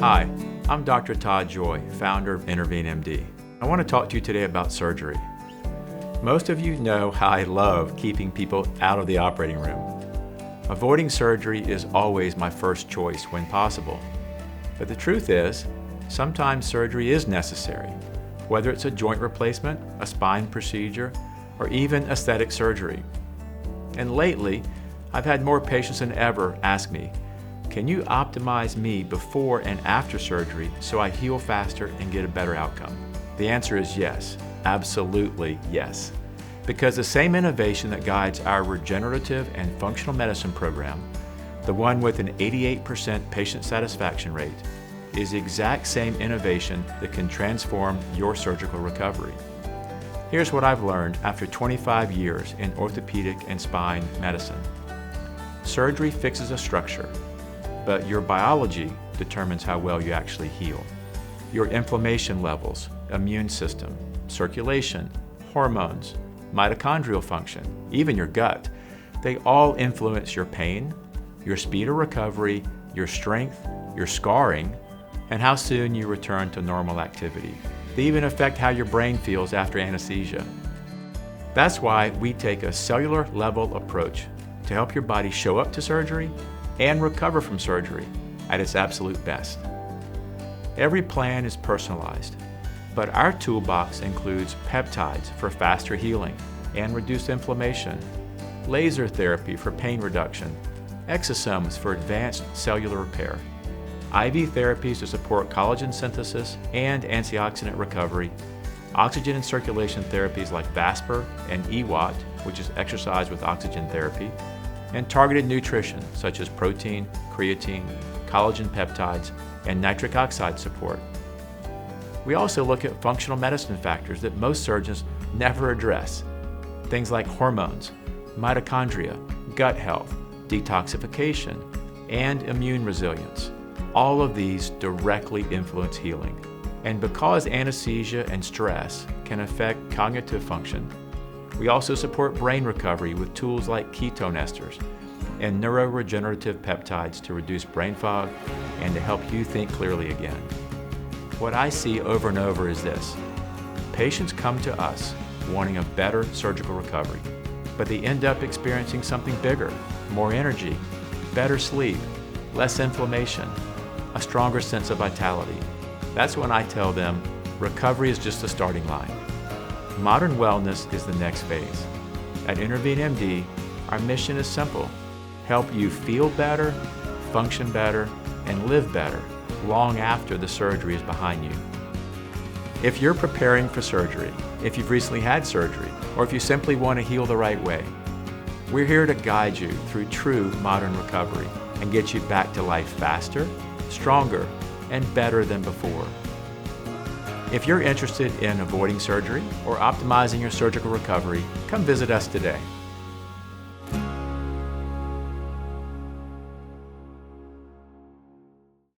Hi, I'm Dr. Todd Joy, founder of InterveneMD. I want to talk to you today about surgery. Most of you know how I love keeping people out of the operating room. Avoiding surgery is always my first choice when possible. But the truth is, sometimes surgery is necessary, whether it's a joint replacement, a spine procedure, or even aesthetic surgery. And lately, I've had more patients than ever ask me, can you optimize me before and after surgery so I heal faster and get a better outcome? The answer is yes, absolutely yes. Because the same innovation that guides our regenerative and functional medicine program, the one with an 88% patient satisfaction rate, is the exact same innovation that can transform your surgical recovery. Here's what I've learned after 25 years in orthopedic and spine medicine. Surgery fixes a structure, but your biology determines how well you actually heal. Your inflammation levels, immune system, circulation, hormones, mitochondrial function, even your gut, they all influence your pain, your speed of recovery, your strength, your scarring, and how soon you return to normal activity. They even affect how your brain feels after anesthesia. That's why we take a cellular level approach to help your body show up to surgery and recover from surgery at its absolute best. Every plan is personalized, but our toolbox includes peptides for faster healing and reduced inflammation, laser therapy for pain reduction, exosomes for advanced cellular repair, IV therapies to support collagen synthesis and antioxidant recovery, oxygen and circulation therapies like VASPER and EWOT, which is exercise with oxygen therapy, and targeted nutrition such as protein, creatine, collagen peptides, and nitric oxide support. We also look at functional medicine factors that most surgeons never address. Things like hormones, mitochondria, gut health, detoxification, and immune resilience. All of these directly influence healing. And because anesthesia and stress can affect cognitive function, we also support brain recovery with tools like ketone esters and neuroregenerative peptides to reduce brain fog and to help you think clearly again. What I see over and over is this. Patients come to us wanting a better surgical recovery, but they end up experiencing something bigger, more energy, better sleep, less inflammation, a stronger sense of vitality. That's when I tell them recovery is just the starting line. Modern wellness is the next phase. At InterveneMD, our mission is simple: help you feel better, function better, and live better long after the surgery is behind you. If you're preparing for surgery, if you've recently had surgery, or if you simply want to heal the right way, we're here to guide you through true modern recovery and get you back to life faster, stronger, and better than before. If you're interested in avoiding surgery or optimizing your surgical recovery, come visit us today.